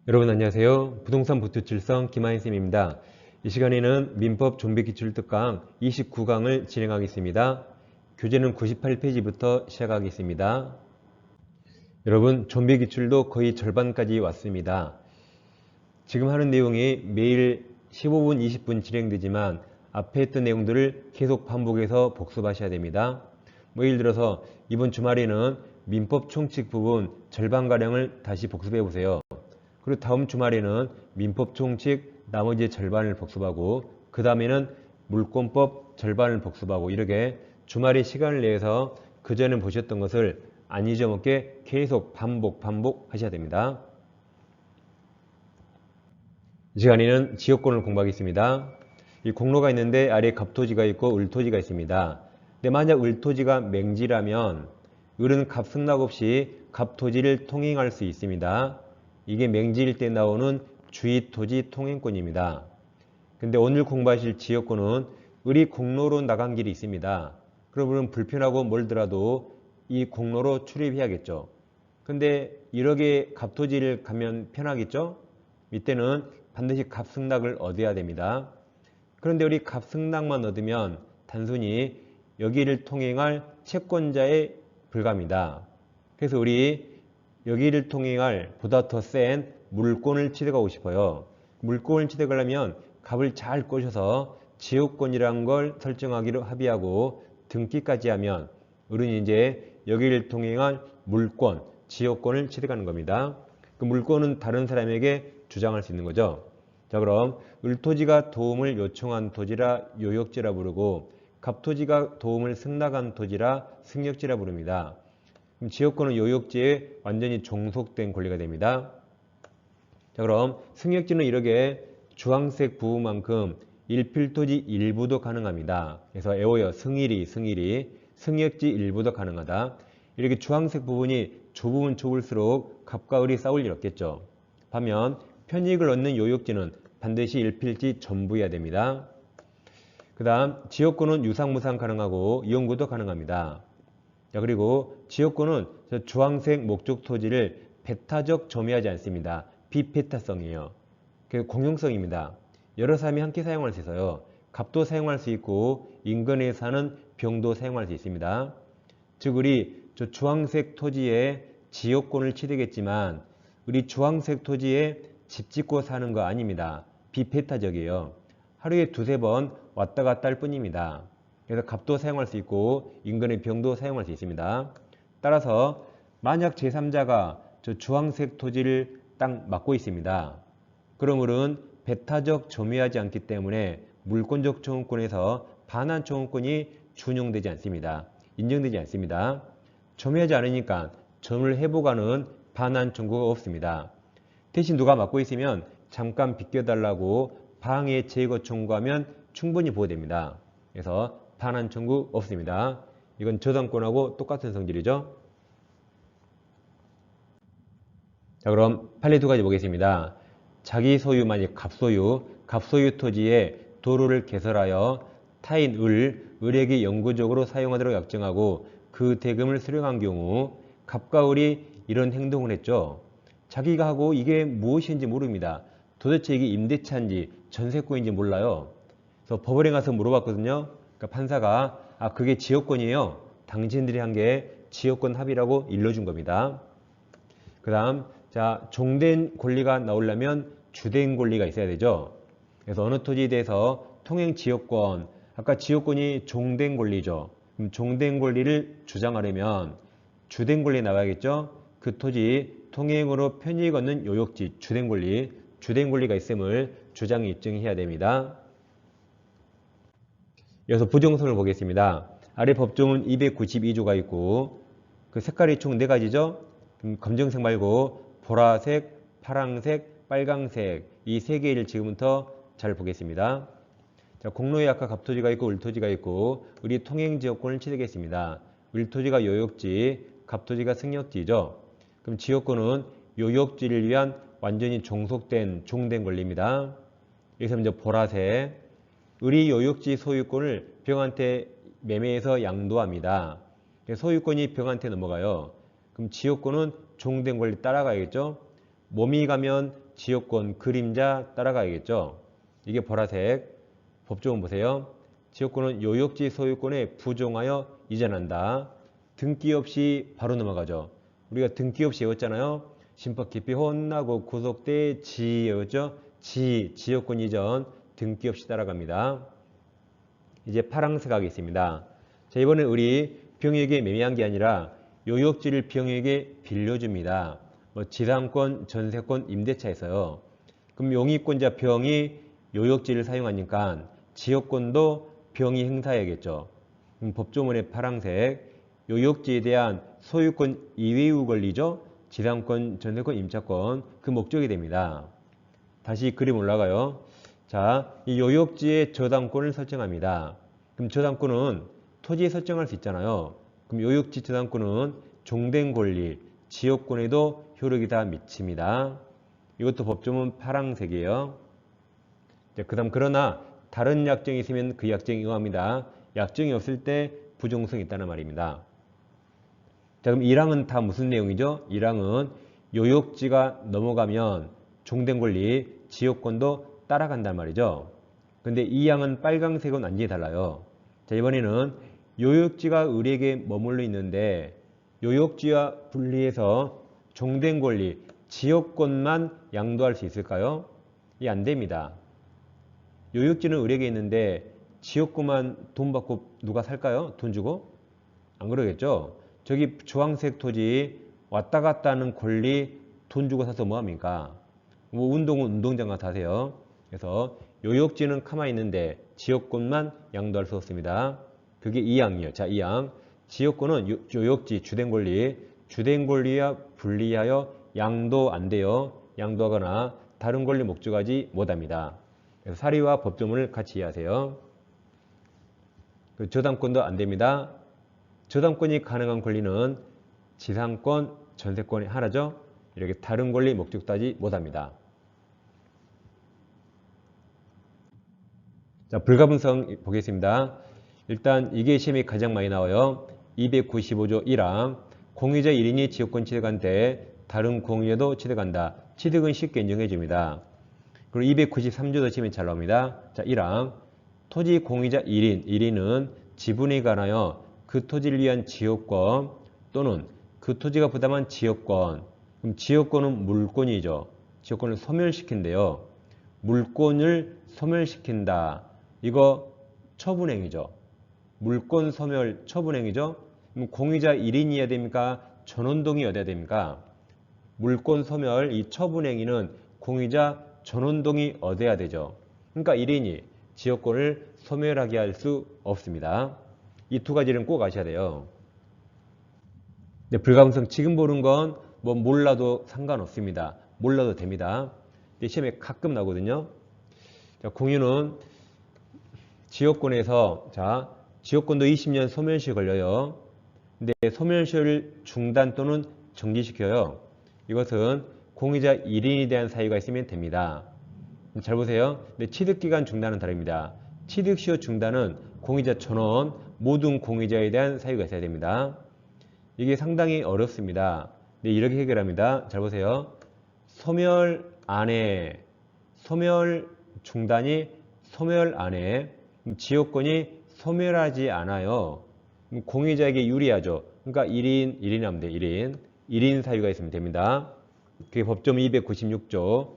여러분 안녕하세요. 부동산 부투칠성 김하인쌤입니다. 이 시간에는 민법 좀비기출 특강 29강을 진행하겠습니다. 교재는 98페이지부터 시작하겠습니다. 여러분 좀비기출도 거의 절반까지 왔습니다. 지금 하는 내용이 매일 15분, 20분 진행되지만 앞에 했던 내용들을 계속 반복해서 복습하셔야 됩니다. 예를 들어서 이번 주말에는 민법 총칙 부분 절반가량을 다시 복습해 보세요. 그리고 다음 주말에는 민법 총칙 나머지 절반을 복습하고 그 다음에는 물권법 절반을 복습하고 이렇게 주말에 시간을 내서 그전에 보셨던 것을 안 잊어먹게 계속 반복하셔야 됩니다. 이 시간에는 지역권을 공부하겠습니다. 이 공로가 있는데 아래에 갑토지가 있고 을토지가 있습니다. 근데 만약 을토지가 맹지라면 을은 갑승낙 없이 갑토지를 통행할 수 있습니다. 이게 맹지일 때 나오는 주의토지 통행권입니다. 근데 오늘 공부하실 지역권은 을이 공로로 나간 길이 있습니다. 그러면 불편하고 멀더라도 이 공로로 출입해야겠죠. 근데 이렇게 갑토지를 가면 편하겠죠? 이때는 반드시 갑승낙을 얻어야 됩니다. 그런데 우리 갑승낙만 얻으면 단순히 여기를 통행할 채권자에 불과합니다. 그래서 우리 여기를 통행할 보다 더 센 물권을 취득하고 싶어요. 물권을 취득하려면 갑을 잘 꼬셔서 지역권이라는 걸 설정하기로 합의하고 등기까지 하면 우리는 이제 여기를 통행할 물권, 지역권을 취득하는 겁니다. 그 물권은 다른 사람에게 주장할 수 있는 거죠. 자, 그럼 을토지가 도움을 요청한 토지라 요역지라 부르고 갑토지가 도움을 승낙한 토지라 승역지라 부릅니다. 그럼 지역권은 요역지에 완전히 종속된 권리가 됩니다. 자, 그럼 승역지는 이렇게 주황색 부분만큼 일필토지 일부도 가능합니다. 그래서 애호여 승일이 승역지 일부도 가능하다. 이렇게 주황색 부분이 좁으면 좁을수록 갑과 을이 싸울 일 없겠죠. 반면 편익을 얻는 요역지는 반드시 일필지 전부여야 됩니다. 그 다음 지역권은 유상무상 가능하고 이용구도 가능합니다. 자, 그리고 지역권은 주황색 목적 토지를 배타적 점유하지 않습니다. 비배타성이에요. 공용성입니다. 여러 사람이 함께 사용할 수 있어요. 갑도 사용할 수 있고 인근에 사는 병도 사용할 수 있습니다. 즉 우리 저 주황색 토지에 지역권을 취득했지만 우리 주황색 토지에 집 짓고 사는 거 아닙니다. 비배타적이에요. 하루에 두세 번 왔다 갔다 할 뿐입니다. 그래서 갑도 사용할 수 있고 인근의 병도 사용할 수 있습니다. 따라서 만약 제3자가 저 주황색 토지를 딱 맡고 있습니다. 그러므로는 배타적 점유하지 않기 때문에 물권적 청구권에서 반환 청구권이 준용되지 않습니다. 인정되지 않습니다. 점유하지 않으니까 점을 해보가는 반환 청구가 없습니다. 대신 누가 맡고 있으면 잠깐 비껴달라고 방해 제거 청구하면 충분히 보호됩니다. 그래서 반환 청구 없습니다. 이건 저당권하고 똑같은 성질이죠. 자, 그럼 판례 두 가지 보겠습니다. 자기 소유 만약 갑소유 토지에 도로를 개설하여 타인 을에게 영구적으로 사용하도록 약정하고 그 대금을 수령한 경우 갑과 을이 이런 행동을 했죠. 자기가 하고 이게 무엇인지 모릅니다. 도대체 이게 임대차인지 전세권인지 몰라요. 그래서 법원에 가서 물어봤거든요. 그러니까 판사가 그게 지역권이에요. 당신들이 한 게 지역권 합의라고 일러준 겁니다. 그 다음 자 종된 권리가 나오려면 주된 권리가 있어야 되죠. 그래서 어느 토지에 대해서 통행 지역권 아까 지역권이 종된 권리죠. 그럼 종된 권리를 주장하려면 주된 권리 나와야겠죠. 그 토지 통행으로 편익 얻는 요역지 주된 권리가 있음을 주장 입증해야 됩니다. 이어서 부정성을 보겠습니다. 아래 법조문 292조가 있고 그 색깔이 총 4가지죠. 검정색 말고 보라색, 파랑색, 빨강색 이 3개를 지금부터 잘 보겠습니다. 자, 공로에 아까 갑토지가 있고 을토지가 있고 우리 통행지역권을 취득했습니다. 을토지가 요역지, 갑토지가 승역지죠. 그럼 지역권은 요역지를 위한 완전히 종속된 종된 권리입니다. 여기서 먼저 보라색 을이 요역지 소유권을 병한테 매매해서 양도합니다. 소유권이 병한테 넘어가요. 그럼 지역권은 종된 권리 따라가야겠죠. 몸이 가면 지역권 그림자 따라가야겠죠. 이게 보라색. 법조문 보세요. 지역권은 요역지 소유권에 부종하여 이전한다. 등기 없이 바로 넘어가죠. 우리가 등기 없이 외웠잖아요. 심법 깊이 혼나고 구속대 지였죠. 지역권 이전 등기 없이 따라갑니다. 이제 파란색 하겠습니다. 자, 이번에 우리 병역에 매매한 게 아니라 요역지를 병역에 빌려줍니다. 뭐 지상권, 전세권, 임대차에서요. 그럼 용의권자 병이 요역지를 사용하니까 지역권도 병이 행사해야겠죠. 그럼 법조문의 파란색 요역지에 대한 소유권 이외의 권리죠. 지상권, 전세권, 임차권 그 목적이 됩니다. 다시 그림 올라가요. 자, 이 요역지의 저당권을 설정합니다. 그럼 저당권은 토지에 설정할 수 있잖아요. 그럼 요역지 저당권은 종된 권리, 지역권에도 효력이 다 미칩니다. 이것도 법조문 파란색이에요. 그 다음 그러나 다른 약정이 있으면 그 약정에 응합니다. 약정이 없을 때 부종성이 있다는 말입니다. 자, 그럼 1항은 다 무슨 내용이죠? 1항은 요역지가 넘어가면 종된 권리, 지역권도 따라간단 말이죠. 근데 2항은 빨강색은 완전히 달라요. 자, 이번에는 요역지가 을에게 머물러 있는데 요역지와 분리해서 종된 권리, 지역권만 양도할 수 있을까요? 이게 안 됩니다. 요역지는 을에게 있는데 지역권만 돈 받고 누가 살까요? 돈 주고? 안 그러겠죠? 저기 주황색 토지 왔다 갔다 하는 권리 돈 주고 사서 뭐합니까? 뭐 운동은 운동장 가서 하세요. 그래서 요역지는 가만히 있는데 지역권만 양도할 수 없습니다. 그게 2항이에요. 자, 2항. 지역권은 요역지 주된 권리와 분리하여 양도 안 돼요. 양도하거나 다른 권리 목적하지 못합니다. 그래서 사리와 법조문을 같이 이해하세요. 저당권도 안 됩니다. 저당권이 가능한 권리는 지상권, 전세권이 하나죠. 이렇게 다른 권리 목적 따지 못합니다. 자, 불가분성 보겠습니다. 일단 이게 시험에 가장 많이 나와요. 295조 1항 공유자 1인이 지역권 취득한데 다른 공유자도 취득한다. 취득은 쉽게 인정해 줍니다. 그리고 293조도 시험에 잘 나옵니다. 자, 1항 토지 공유자 1인, 1인은 지분에 관하여 그 토지를 위한 지역권 또는 그 토지가 부담한 지역권. 그럼 지역권은 물권이죠. 지역권을 소멸시킨대요. 물권을 소멸시킨다. 이거 처분행위죠. 물권 소멸 처분행위죠. 그럼 공유자 1인이어야 됩니까? 전원동의여야 됩니까? 물권 소멸 이 처분행위는 공유자 전원동의 얻어야 되죠. 그러니까 1인이 지역권을 소멸하게 할 수 없습니다. 이 두 가지는 꼭 아셔야 돼요. 근데 불가분성 지금 보는 건 뭐 몰라도 상관없습니다. 몰라도 됩니다. 근데 시험에 가끔 나오거든요. 자, 공유는 지역권에서 자 지역권도 20년 소멸시 걸려요. 근데 소멸시를 중단 또는 정지시켜요. 이것은 공유자 1인에 대한 사유가 있으면 됩니다. 잘 보세요. 근데 취득기간 중단은 다릅니다. 취득시효 중단은 공유자 전원 모든 공유자에 대한 사유가 있어야 됩니다. 이게 상당히 어렵습니다. 네, 이렇게 해결합니다. 잘 보세요. 소멸 안에 소멸 중단이 소멸 안에 지역권이 소멸하지 않아요. 공유자에게 유리하죠. 그러니까 1인 하면 돼요. 1인 사유가 있으면 됩니다. 그게 법조문 296조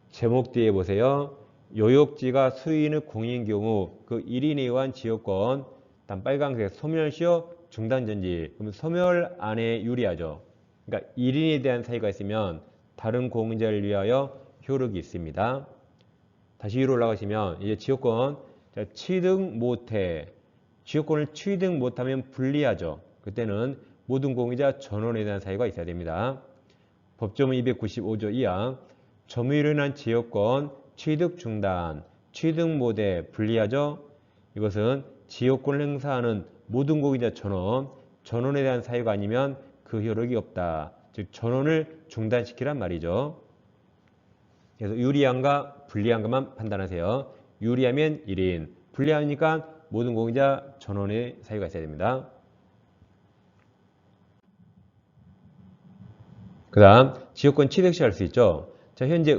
제목 뒤에 보세요. 요역지가 수인의 공유인 경우 그 1인에 의한 지역권 단 빨간색 소멸시효 중단전지 그러면 소멸 안에 유리하죠. 그러니까 1인에 대한 사유가 있으면 다른 공유자를 위하여 효력이 있습니다. 다시 위로 올라가시면 이제 지역권 취득 못해 지역권을 취득 못하면 불리하죠. 그때는 모든 공유자 전원에 대한 사유가 있어야 됩니다. 법조문 295조 2항 점유로 인한 지역권 취득 중단, 취득 못해 불리하죠. 이것은 지역권을 행사하는 모든 공유자 전원에 대한 사유가 아니면 그 효력이 없다. 즉 전원을 중단시키란 말이죠. 그래서 유리한가 불리한가만 판단하세요. 유리하면 1인, 불리하니까 모든 공유자 전원의 사유가 있어야 됩니다. 그 다음 지역권 취득시 할 수 있죠. 자, 현재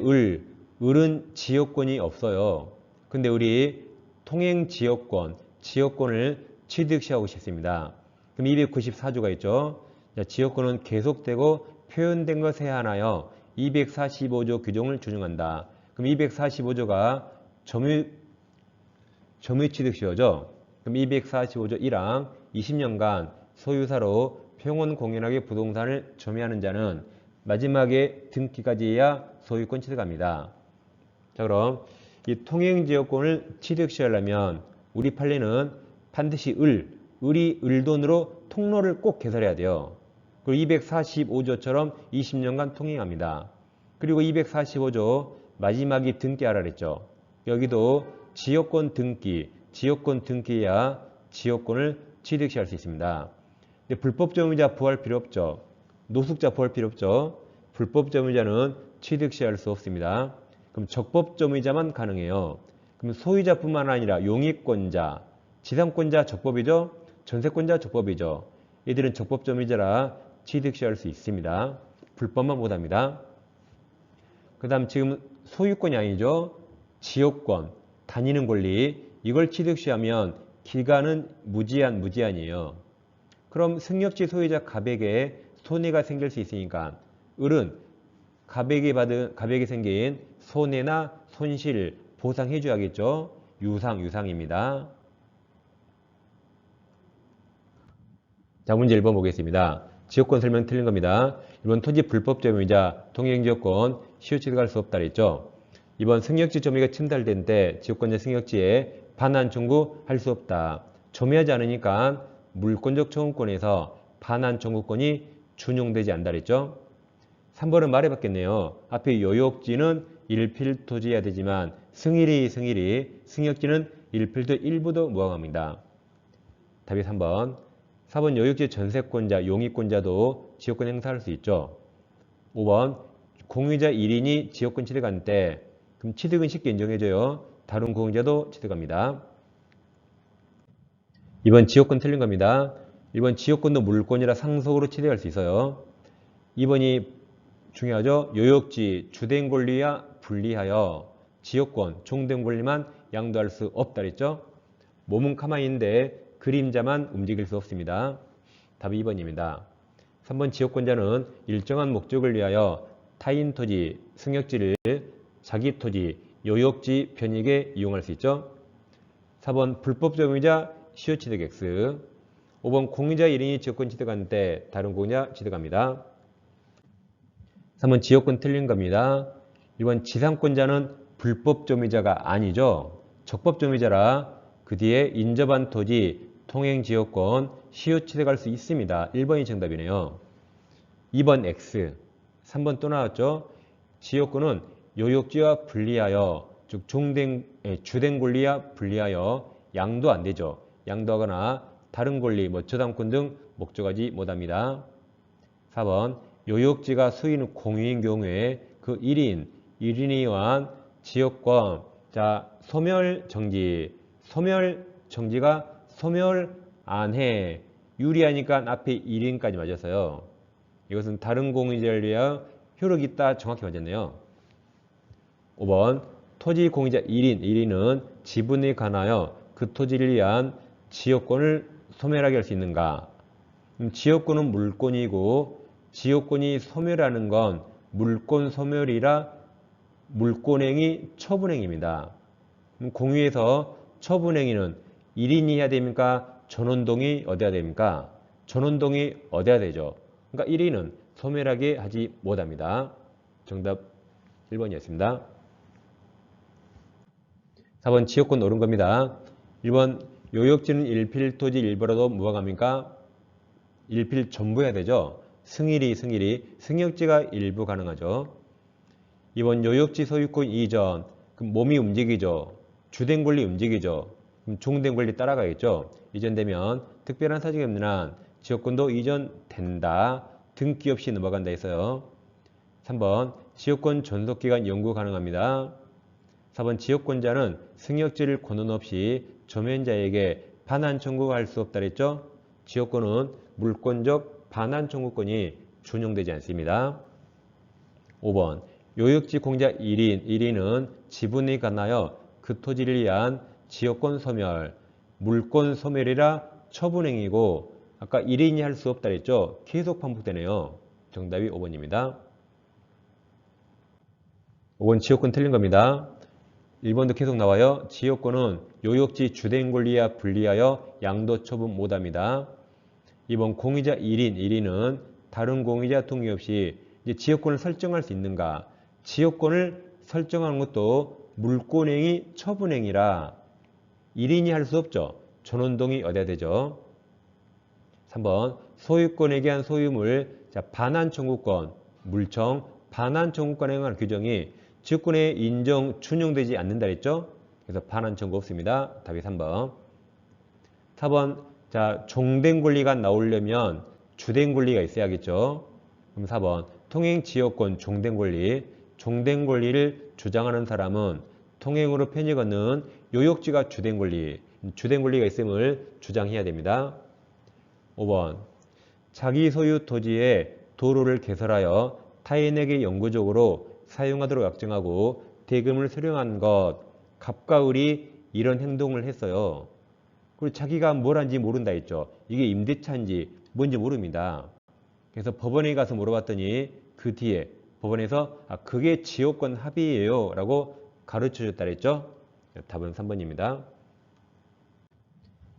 을은 지역권이 없어요. 근데 우리 통행 지역권을 취득시하고 싶습니다. 그럼 294조가 있죠. 자, 지역권은 계속되고 표현된 것에 한하여 245조 규정을 준용한다. 그럼 245조가 점유 취득시효죠. 그럼 245조 1항 20년간 소유사로 평온 공연하게 부동산을 점유하는 자는 마지막에 등기까지 해야 소유권 취득합니다. 자, 그럼 이 통행지역권을 취득시하려면 우리 판례는 반드시 을이 을돈으로 통로를 꼭 개설해야 돼요. 그리고 245조처럼 20년간 통행합니다. 그리고 245조 마지막이 등기하라 그랬죠. 여기도 지역권 등기해야 지역권을 취득시할 수 있습니다. 근데 불법 점유자 부할 필요 없죠. 노숙자 부할 필요 없죠. 불법 점유자는 취득시할 수 없습니다. 그럼 적법 점유자만 가능해요. 그럼 소유자뿐만 아니라 용익권자, 지상권자 적법이죠. 전세권자 적법이죠. 얘들은 적법 점유자라 취득시할 수 있습니다. 불법만 못합니다. 그 다음 지금 소유권이 아니죠. 지역권, 다니는 권리, 이걸 취득시하면 기간은 무제한이에요. 그럼 승역지 소유자 갑에게 손해가 생길 수 있으니까 을은 갑에게 생긴 손해나 손실 보상해 줘야겠죠. 유상입니다. 자, 문제 1번 보겠습니다. 지역권 설명 틀린 겁니다. 1번 토지 불법 점유자 통행지역권 시효 취득할 수 없다 그랬죠. 2번 승역지 점유가 침탈된 때 지역권자 승역지에 반환 청구할 수 없다. 점유하지 않으니까 물권적 청구권에서 반환 청구권이 준용되지 않는다 그랬죠. 3번은 말해봤겠네요. 앞에 요역지는 일필토지해야 되지만 승일이 승역지는 일필도 일부도 무항합니다. 답이 3번. 4번 요역지 전세권자, 용익권자도 지역권 행사할 수 있죠. 5번 공유자 1인이 지역권 취득할 때 그럼 취득은 쉽게 인정해줘요. 다른 공유자도 취득합니다. 2번 지역권 틀린 겁니다. 1번 지역권도 물권이라 상속으로 취득할 수 있어요. 2번이 중요하죠. 요역지 주된 권리와 분리하여 지역권 종된 권리만 양도할 수 없다 그랬죠. 몸은 가만히 있는데 그림자만 움직일 수 없습니다. 답이 2번입니다. 3번 지역권자는 일정한 목적을 위하여 타인 토지, 승역지를 자기 토지, 요역지 편익에 이용할 수 있죠. 4번 불법 점유자 시효 취득 X. 5번 공유자 1인이 지역권 취득할 때 다른 공유자 취득합니다. 3번 지역권 틀린 겁니다. 1번 지상권자는 불법 점유자가 아니죠. 적법 점유자라 그 뒤에 인접한 토지, 통행지역권 시효 취득할 수 있습니다. 1번이 정답이네요. 2번 X. 3번 또 나왔죠. 지역권은 요역지와 분리하여 즉 주된 권리와 분리하여 양도 안 되죠. 양도하거나 다른 권리, 저당권 등 목적하지 못합니다. 4번 요역지가 수인 공유인 경우에 그 1인에 의한 지역권, 자 소멸정지가 소멸 안 해. 유리하니까 앞에 1인까지 맞았어요. 이것은 다른 공유자를 위하여 효력이 있다 정확히 맞았네요. 5번 토지 공유자 1인은 지분에 관하여 그 토지를 위한 지역권을 소멸하게 할 수 있는가? 지역권은 물권이고 지역권이 소멸하는 건 물권 소멸이라 물권행위 처분행위입니다. 공유에서 처분행위는 1인이 해야 됩니까? 전원동이 어디야 됩니까? 전원동이 어디야 되죠? 그러니까 1인은 소멸하게 하지 못합니다. 정답 1번이었습니다. 4번 지역권 옳은 겁니다. 1번 요역지는 일필토지 일부라도 무항합니까? 일필 전부 해야 되죠. 승역지가 일부 가능하죠. 2번 요역지 소유권 이전, 그럼 몸이 움직이죠. 주된 권리 움직이죠. 그럼 종된 권리 따라가겠죠. 이전되면 특별한 사정이 없는 한 지역권도 이전된다. 등기 없이 넘어간다 했어요. 3번 지역권 존속기간 연구 가능합니다. 4번 지역권자는 승역지를 권한 없이 점유자에게 반환 청구할 수 없다 그랬죠. 지역권은 물권적 반환 청구권이 준용되지 않습니다. 5번 요역지 공자 1인은 지분이 같나요? 그 토지를 위한 지역권 소멸, 물권 소멸이라 처분행위고 아까 1인이 할 수 없다 했죠? 계속 반복되네요. 정답이 5번입니다. 5번 지역권 틀린 겁니다. 1번도 계속 나와요. 지역권은 요역지 주된 권리와 분리하여 양도 처분 못합니다. 2번 공유자 1인은 다른 공유자 동의 없이 이제 지역권을 설정할 수 있는가? 지역권을 설정하는 것도 물권행위, 처분행위라 1인이 할 수 없죠. 전원동의 얻어야 되죠. 3번 소유권에 대한 소유물, 자, 반환 청구권, 물청, 반환 청구권에 관한 규정이 지역권에 인정, 준용되지 않는다 했죠. 그래서 반환 청구 없습니다. 답이 3번. 4번 자, 종된 권리가 나오려면 주된 권리가 있어야겠죠. 그럼 4번 통행 지역권 종된 권리를 주장하는 사람은 통행으로 편익 얻는 요역지가 주된 권리가 있음을 주장해야 됩니다. 5번 자기 소유 토지에 도로를 개설하여 타인에게 영구적으로 사용하도록 약정하고 대금을 수령한 것, 갑과 을이 이런 행동을 했어요. 그리고 자기가 뭘 한지 모른다 했죠. 이게 임대차인지 뭔지 모릅니다. 그래서 법원에 가서 물어봤더니 그 뒤에 법원에서 그게 지역권 합의예요 라고 가르쳐줬다 했죠. 답은 3번입니다.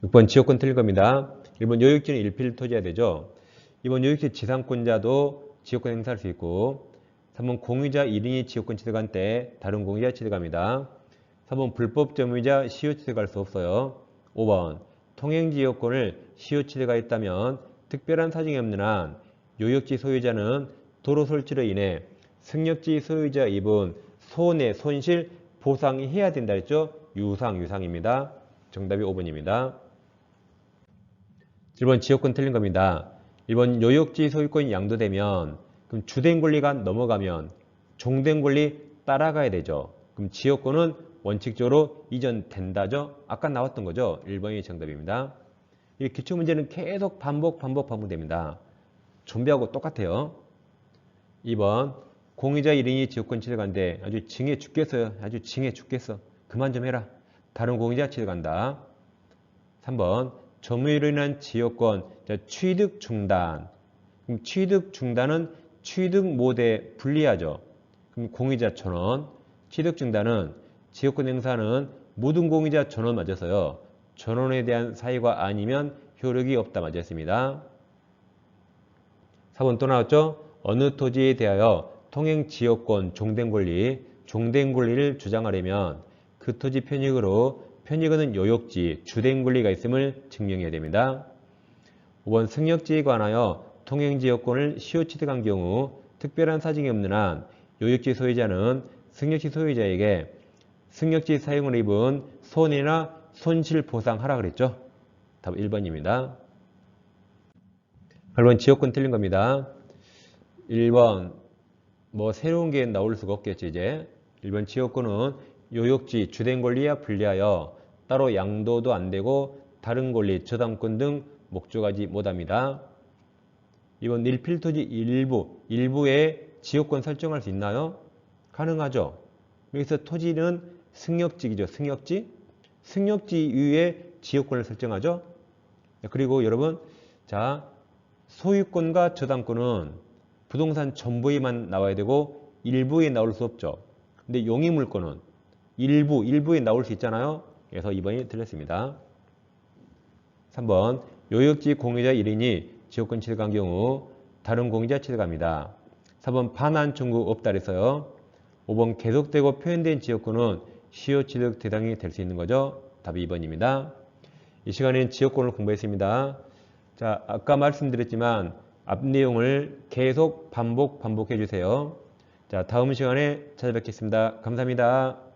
6번 지역권 틀릴 겁니다. 1번 요역지는 일필 토지해야 되죠. 2번 요역지 지상권자도 지역권 행사할 수 있고 3번 공유자 1인이 지역권 취득한 때 다른 공유자 취득합니다. 3번 불법 점유자 시효 취득할 수 없어요. 5번 통행지역권을 시효 취득하였다면 특별한 사정이 없는 한 요역지 소유자는 도로 설치로 인해 승역지 소유자 입은 손해, 손실 보상해야 된다 했죠. 유상입니다. 정답이 5번입니다. 1번 지역권 틀린 겁니다. 1번 요역지 소유권이 양도되면 그럼 주된 권리가 넘어가면 종된 권리 따라가야 되죠. 그럼 지역권은 원칙적으로 이전된다죠. 아까 나왔던 거죠. 1번이 정답입니다. 이 기출문제는 계속 반복됩니다. 좀비하고 똑같아요. 2번 공유자 1인이 지역권 취득한데 아주 징해 죽겠어요. 아주 징해 죽겠어. 그만 좀 해라. 다른 공유자 취득한다. 3번 점유로 인한 지역권 취득 중단. 그럼 취득 중단은 취득 모대 불리하죠. 그럼 공유자 1,000원. 취득 중단은 지역권 행사는 모든 공유자 1,000원 맞아서요. 1,000원에 대한 사유가 아니면 효력이 없다 맞았습니다. 4번 또 나왔죠? 어느 토지에 대하여 통행 지역권 종된 권리를 주장하려면 그 토지 편익은 요역지 주된 권리가 있음을 증명해야 됩니다. 5번 승역지에 관하여 통행지역권을 시효 취득한 경우 특별한 사정이 없는 한 요역지 소유자는 승역지 소유자에게 승역지 사용을 입은 손해나 손실 보상하라 그랬죠. 답 1번입니다. 8번 지역권 틀린 겁니다. 1번 새로운 게 나올 수가 없겠죠. 이제 1번 지역권은 요역지 주된 권리와 분리하여 따로 양도도 안 되고 다른 권리, 저당권 등 목적하지 못합니다. 2번 일필토지 일부에 지역권 설정할 수 있나요? 가능하죠. 여기서 토지는 승역지이죠. 승역지 위에 지역권을 설정하죠. 그리고 여러분, 자, 소유권과 저당권은 부동산 전부에만 나와야 되고 일부에 나올 수 없죠. 근데 용의물권은 일부에 나올 수 있잖아요. 그래서 2번이 틀렸습니다. 3번 요역지 공유자 1인이 지역권 취득한 경우 다른 공유자 취득합니다. 4번 반환 청구 없다 그래서요. 5번 계속되고 표현된 지역권은 시효 취득 대상이 될 수 있는 거죠. 답이 2번입니다. 이 시간에는 지역권을 공부했습니다. 자, 아까 말씀드렸지만 앞 내용을 계속 반복해 주세요. 자, 다음 시간에 찾아뵙겠습니다. 감사합니다.